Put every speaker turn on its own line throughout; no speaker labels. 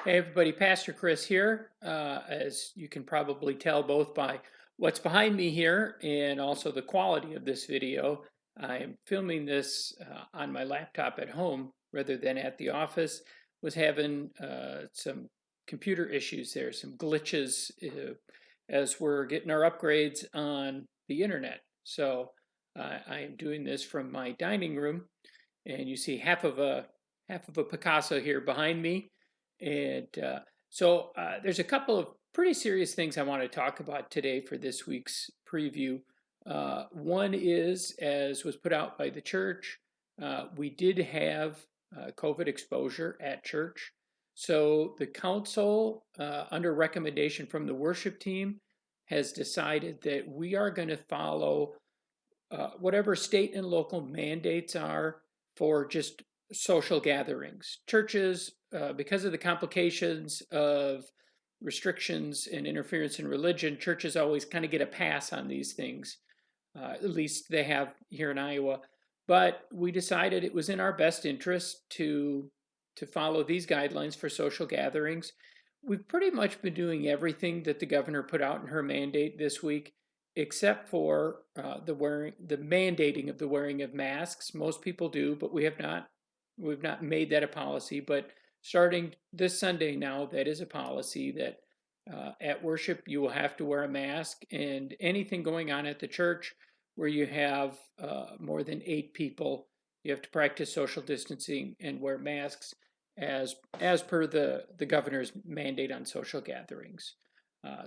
Hey everybody, Pastor Chris here. As you can probably tell both by what's behind me here and also the quality of this video, I am filming this on my laptop at home rather than at the office. Was having some computer issues there, some glitches as we're getting our upgrades on the internet. So I am doing this from my dining room, and you see half of a Picasso here behind me. And there's a couple of pretty serious things I want to talk about today for this week's preview. One is, as was put out by the church, we did have COVID exposure at church. So the council, under recommendation from the worship team, has decided that we are going to follow whatever state and local mandates are for just social gatherings. Churches, because of the complications of restrictions and interference in religion, churches always kind of get a pass on these things. At least they have here in Iowa. But we decided it was in our best interest to follow these guidelines for social gatherings. We've pretty much been doing everything that the governor put out in her mandate this week, except for the mandating of the wearing of masks. Most people do, but we've not made that a policy. But starting this Sunday now, that is a policy that at worship you will have to wear a mask, and anything going on at the church where you have more than 8 people, you have to practice social distancing and wear masks as per the governor's mandate on social gatherings.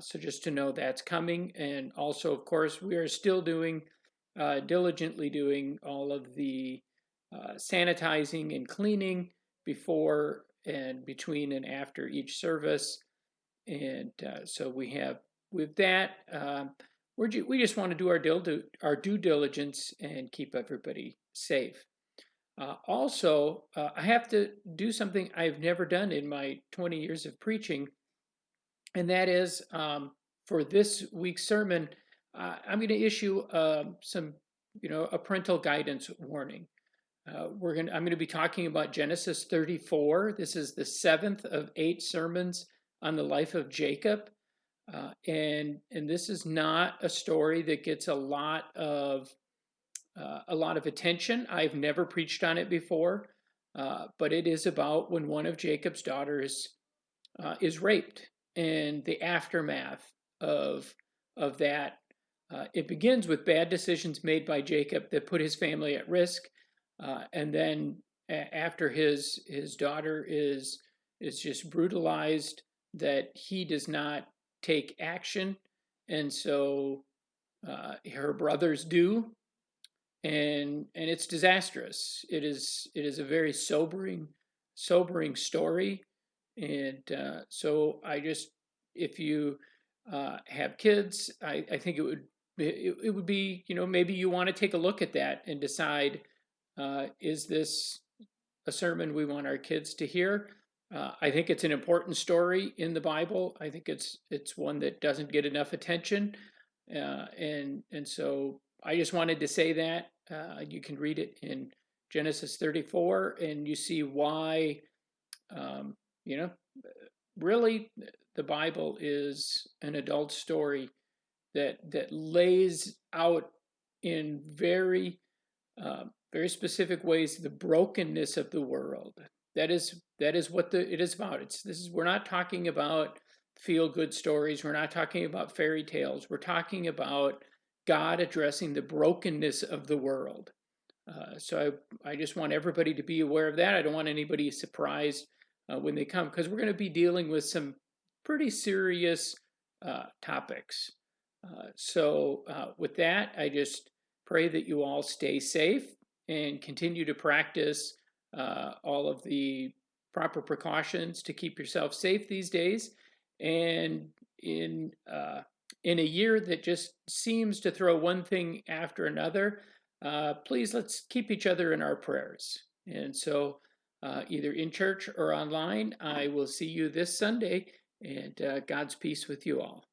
So just to know that's coming. And also, of course, we are still diligently doing all of the sanitizing and cleaning before and between and after each service. And so we have with that, we just want to do our due diligence and keep everybody safe. I have to do something I've never done in my 20 years of preaching, and that is for this week's sermon, I'm going to issue a parental guidance warning. I'm going to be talking about Genesis 34. This is the seventh of 8 sermons on the life of Jacob, and this is not a story that gets a lot of attention. I've never preached on it before, but it is about when one of Jacob's daughters is raped and the aftermath of that. It begins with bad decisions made by Jacob that put his family at risk, and then after his daughter is just brutalized, that he does not take action, and so her brothers do, and it's disastrous. It is a very sobering story, and so if you have kids, I think it would be, maybe you want to take a look at that and decide, is this a sermon we want our kids to hear? I think it's an important story in the Bible. I think it's one that doesn't get enough attention, and so I just wanted to say that. You can read it in Genesis 34, and you see why, um, you know, really the Bible is an adult story that lays out in very specific ways the brokenness of the world. That is what it is about. We're not talking about feel good stories. We're not talking about fairy tales. We're talking about God addressing the brokenness of the world. So I just want everybody to be aware of that. I don't want anybody surprised when they come, because we're going to be dealing with some pretty serious topics. With that, I just pray that you all stay safe and continue to practice all of the proper precautions to keep yourself safe these days. And in a year that just seems to throw one thing after another, please let's keep each other in our prayers. And so, either in church or online, I will see you this Sunday, and God's peace with you all.